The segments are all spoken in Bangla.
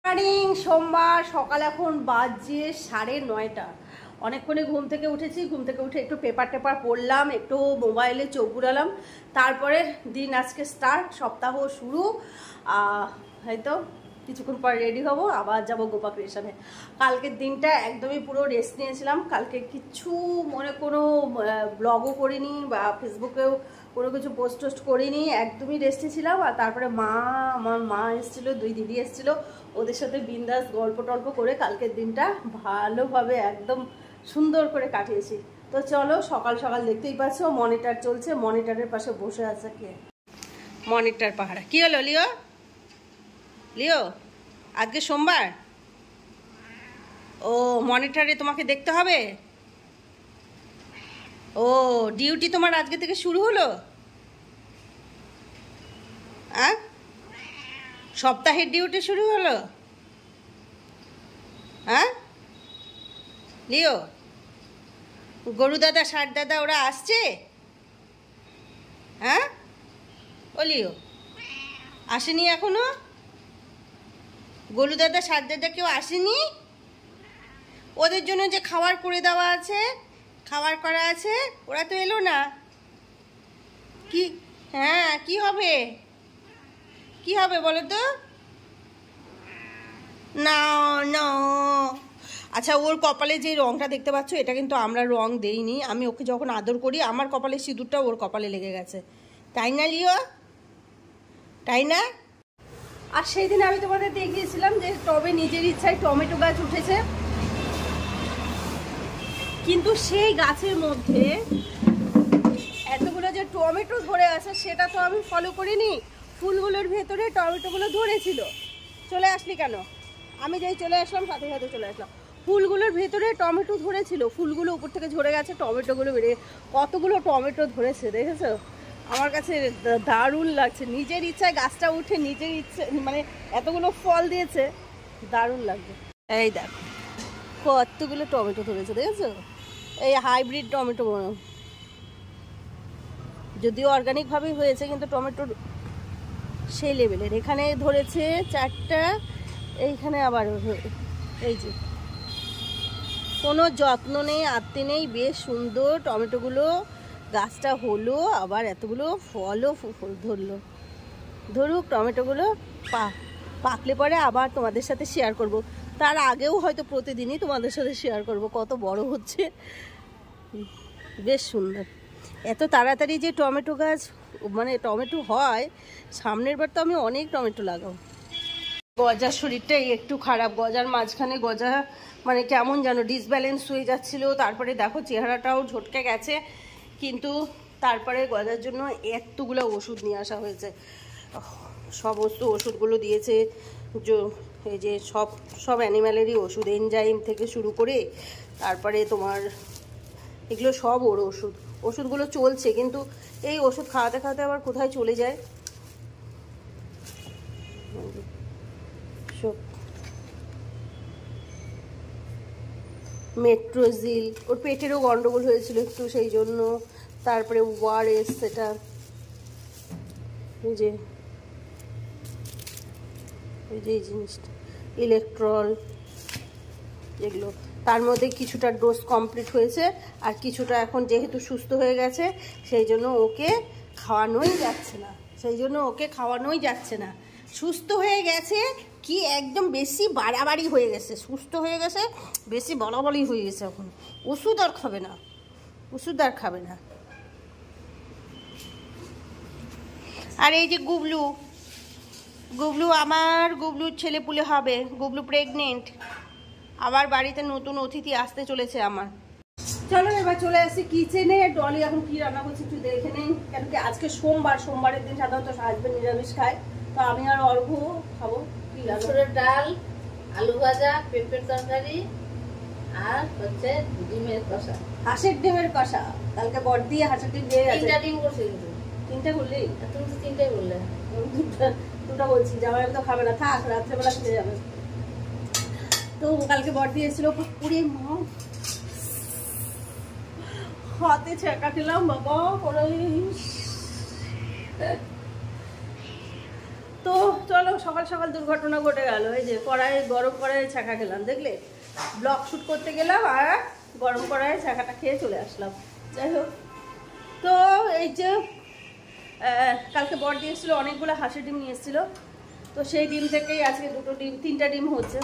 মর্নিং, সোমবার সকাল। এখন বাজে 9:30। অনেকক্ষণে ঘুম থেকে উঠেছি। ঘুম থেকে উঠে একটু পেপার টেপার পড়লাম, একটু মোবাইলে চোখ ঘুরালাম। তারপরে দিন আজকে স্টার্ট, সপ্তাহ শুরু। হয়তো কিছুক্ষণ পর রেডি হব, আবার যাব গোপা ক্রিয়েশনে। কালকের দিনটা একদমই পুরো রেস্ট নিয়েছিলাম। কালকে কিছু কোনো ব্লগও করিনি বা ফেসবুকেও কোনো কিছু পোস্ট টোস্ট করিনি, একদমই রেস্টে ছিলাম। আর তারপরে আমার মা এসেছিলো, 2 দিদি এসেছিলো, ওদের সাথে বিন্দাস গল্প টল্প করে কালকের দিনটা ভালোভাবে একদম সুন্দর করে কাটিয়েছি। তো চলো, সকাল সকাল দেখতেই পাচ্ছ মনিটর চলছে, মনিটরের পাশে বসে আছে কে? মনিটর পাহারা। কি হলো লিও? লিও, আজকে সোমবার। ও, মনিটরে তোমাকে দেখতে হবে। ও, ডিউটি তোমার আজকে থেকে শুরু হলো? সপ্তাহের ডিউটি শুরু হলো? হ্যাঁ লিও, গরু দাদা, ষাট দাদা ওরা আসছে? হ্যাঁ ও লিও, আসেনি এখনো? গরু দাদা, ষাট দাদা কেউ আসেনি? ওদের জন্য যে খাবার করে দেওয়া আছে, খাবার করা আছে, ওরা তো এলো না। কি? হ্যাঁ, কি হবে? কি হবে বলো তো? না না। আচ্ছা, ওর কপালে যে রংটা দেখতে পাচ্ছ, এটা কিন্তু আমরা রং দেইনি। আমি ওকে যখন আদর করি, আমার কপালে সিঁদুরটা ওর কপালে লেগে গেছে। তাই না লিও? তাই না? আর সেই দিন আমি তোমাদের দেখিয়েছিলাম যে টবে নিজের ইচ্ছায় টমেটো গাছ উঠেছে, কিন্তু সেই গাছের মধ্যে এতগুলো যে টমেটো ধরে আছে সেটা তো আমি ফলো করিনি। ফুলগুলোর ভেতরে টমেটোগুলো ধরেছিল। চলে আসলি কেন? আমি যেই চলে আসলাম সাথে সাথে চলে আসলাম। ফুলগুলোর ভেতরে টমেটো ধরেছিল, ফুলগুলো উপর থেকে ঝরে গেছে, টমেটোগুলো বেড়ে কতগুলো টমেটো ধরেছে দেখেছো? আমার কাছে দারুণ লাগছে। নিজের ইচ্ছায় গাছটা উঠে নিজের ইচ্ছে, মানে এতগুলো ফল দিয়েছে, দারুণ লাগছে। এই দেখো কতগুলো টমেটো ধরেছে দেখেছো? এই হাইব্রিড টমেটো, যদিও অর্গানিকভাবেই হয়েছে, কিন্তু টমেটোর সেই লেভেলের। এখানে ধরেছে 4টা, এইখানে আবার এই যে কোনো যত্ন নেই, আত্মে নেই, বেশ সুন্দর টমেটোগুলো। গাছটা হলো, আবার এতগুলো ফলও ধরলো। ধরুক টমেটোগুলো, পাকলে পরে আবার তোমাদের সাথে শেয়ার করব। তার আগেও হয়তো প্রতিদিনই তোমাদের সাথে শেয়ার করব কত বড় হচ্ছে। বেশ সুন্দর। এত তাড়াতাড়ি যে টমেটো গাছ, মানে টমেটো হয়, সামনের বার তো আমি অনেক টমেটো লাগাবো। গজার শরীরটাই একটু খারাপ। গজার মাঝখানে গজা মানে কেমন যেন ডিসব্যালেন্স হয়ে যাচ্ছিল। তারপরে দেখো চেহারাটাও ঝটকে গেছে, কিন্তু তারপরে গজার জন্য এতগুলো ওষুধ নিয়ে আসা হয়েছে। সমস্ত ওষুধগুলো দিয়েছে, এই যে সব অ্যানিম্যালেরই ওষুধ, এনজাইম থেকে শুরু করে তারপরে তোমার এগুলো সব ওর ওষুধগুলো চলছে, কিন্তু এই ওষুধ খাওয়াতে খাওয়াতে আবার কোথায় চলে যায়। মেট্রোজিল, ওর পেটেরও গন্ডগোল হয়েছিল একটু, সেই জন্য। তারপরে ওআরএস, সেটা এই যে এই জিনিসটা ইলেকট্রল, এগুলো। তার মধ্যে কিছুটা ডোজ কমপ্লিট হয়েছে, আর কিছুটা এখন যেহেতু সুস্থ হয়ে গেছে সেই জন্য ওকে খাওয়ানোই যাচ্ছে না। সুস্থ হয়ে গেছে কি একদম বেশি বাড়াবাড়ি হয়ে গেছে, সুস্থ হয়ে গেছে বেশি বাড়াবাড়ি হয়ে গেছে। এখন ওষুধ আর খাবে না। আর এই যে গুবলু আমার গুবলুর ছেলে পুলে হবে। গুবলু প্রেগনেন্ট, আবার বাড়িতে নতুন অতিথি আসতে চলেছে আমার। চলো এবার চলে আসি কিচেনে। ডলি এখন কি রান্না করছে একটু দেখে নেই, কেন কি আজকে সোমবারের দিন সাধারণত হাজবেন্ড নিরামিষ খায়, তো আমি আর অর্ঘ খাবো। কি মসুরের ডাল, আলু ভাজা, পেঁপের তরকারি, আর হচ্ছে ডিমের কষা। হাঁসের ডিমের কষা? কালকে বড় দিয়ে হাঁসের ডিম দিয়ে গেছে। 3টা ডিম করছি। 3টে করলি? তুমি তো 3টাই বললে। দুটা বলছি, জামাই তো খাবে না, থাক, রাত্রেবেলা খেতে যাবে। তো কালকে বড় দিয়েছিল পুকুরে, মা হাতে ছেঁকা খেলাম বাবা। তো চলো সকাল সকাল দুর্ঘটনা ঘটে গেল। এই যে কড়াইয়ে গরম কড়াইয়ে ছাঁকা খেলাম, দেখলে? ব্লগ শ্যুট করতে গেলাম আর গরম কড়াইয়ে ছাঁকাটা খেয়ে চলে আসলাম। যাই হোক, তো এই যে কালকে বর দিয়ে এসেছিলো, অনেকগুলো হাঁসের ডিম নিয়ে এসেছিলো, তো সেই ডিম থেকেই আজকে 3টা ডিম হচ্ছে।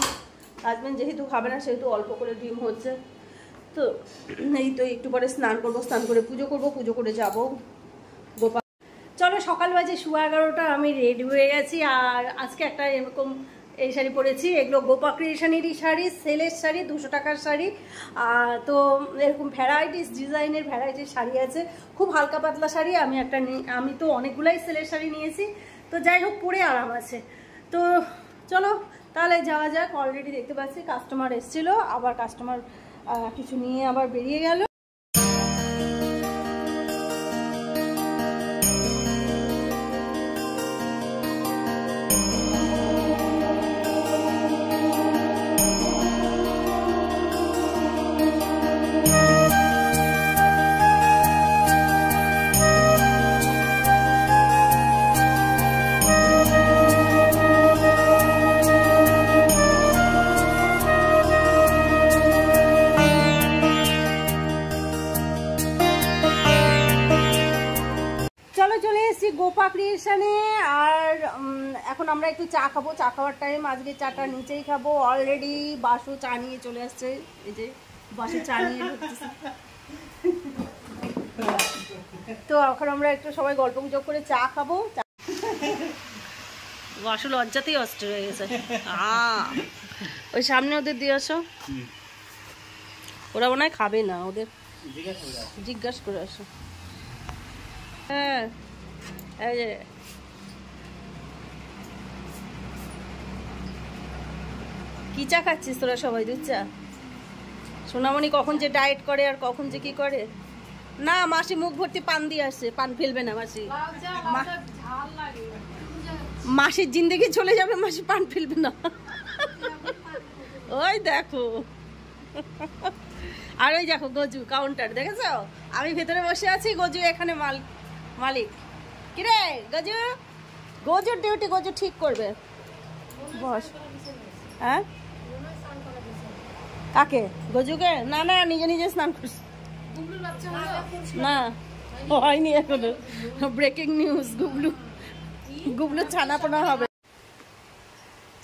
হাজব্যান্ড যেহেতু খাবে না সেহেতু অল্প করে ডিম হচ্ছে। তো এই তো একটু পরে স্নান করবো, স্নান করে পুজো করবো, পুজো করে যাবো গোপাল। চলো সকাল বাজে 11:15, আমি রেডি হয়ে গেছি। আর আজকে একটা এরকম এই শাড়ি পরেছি, এগুলো গোপা ক্রিয়েশনেরই শাড়ি, সেলের শাড়ি, 200 টাকার শাড়ি। তো এরকম ভ্যারাইটিস ডিজাইনের ভ্যারাইটিস শাড়ি আছে, খুব হালকা পাতলা শাড়ি। আমি তো অনেকগুলাই সেলের শাড়ি নিয়েছি, তো যাই হোক পরে আরাম আছে। তো চলো তাহলে যাওয়া যাক। অলরেডি দেখতে পাচ্ছি কাস্টমার এসেছিল, আবার কাস্টমার কিছু নিয়ে আবার বেরিয়ে গেল। চলে এসেছি গোপা ক্রিয়েশনে। আর এখন আমরা একটু চা খাবো, চা খাওয়ার টাইম। আজকে চাটা নিচেই খাবো। অলরেডি বাসু চা নিয়ে চলে আসছে, এই যে বাসু চা নিয়ে ঢুকতেছে। তো এখন আমরা একটু সবাই গল্প গুজব করে চা খাবো। বাসু লজ্জাতেই অস্থির হয়ে গেছে। ওই সামনে ওদের দিয়ে আসো, ওরা মনে হয় খাবে না, ওদের জিজ্ঞাসা করে আসো। হ্যাঁ এই যে কি চা খাচ্ছিস তোরা সবাই? দুধ চা? সোনামণি কখন যে ডায়েট করে আর কখন যে কি করে। না মাসি মুখ ভর্তি পান দিয়ে আসছে, পান ফেলবে না মাসি। মাসির জিন্দেগি চলে যাবে, মাসি পান ফেলবে না। ওই দেখো, আর ওই দেখো গজু কাউন্টার, দেখেছো? আমি ভেতরে বসে আছি, গজু এখানে মালিক। কিরে গজু? গজুর ডিউটি গজু ঠিক করবে। বস। হ্যাঁ কাকে? গজুকে? না না, নিজে নিজে স্নান করছে। না হয়নি এখনো। ব্রেকিং নিউজ, গুবলু ছানাপোনা হবে।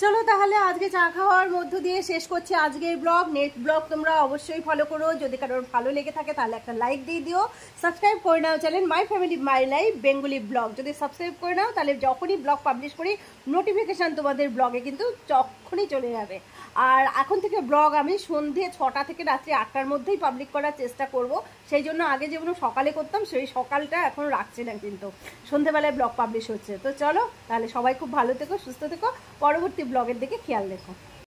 চলো তাহলে আজকে চা খাওয়ার মধ্য দিয়ে শেষ করছি আজকের ব্লগ। নেক্সট ব্লগ তোমরা অবশ্যই ফলো করো। যদি কারোর ভালো লেগে থাকে তাহলে একটা লাইক দিয়ে দিও। সাবস্ক্রাইব করে নাও channel my family my life Bengali blog. যদি সাবস্ক্রাইব করে নাও তাহলে যখনই ব্লগ পাবলিশ করি নোটিফিকেশান তোমাদের ব্লগে কিন্তু তখনই চলে যাবে। আর এখন থেকে ব্লগ আমি সন্ধে 6টা থেকে রাত্রি 8টার মধ্যেই পাবলিক করার চেষ্টা করব। সেই জন্য আগে যেমন সকালে করতাম সেই সকালটা এখন রাখছি না, কিন্তু সন্ধেবেলায় ব্লগ পাবলিশ হচ্ছে। তো চলো তাহলে সবাই খুব ভালো থেকো, সুস্থ থেকো, পরবর্তী ব্লগের দিকে খেয়াল রেখো।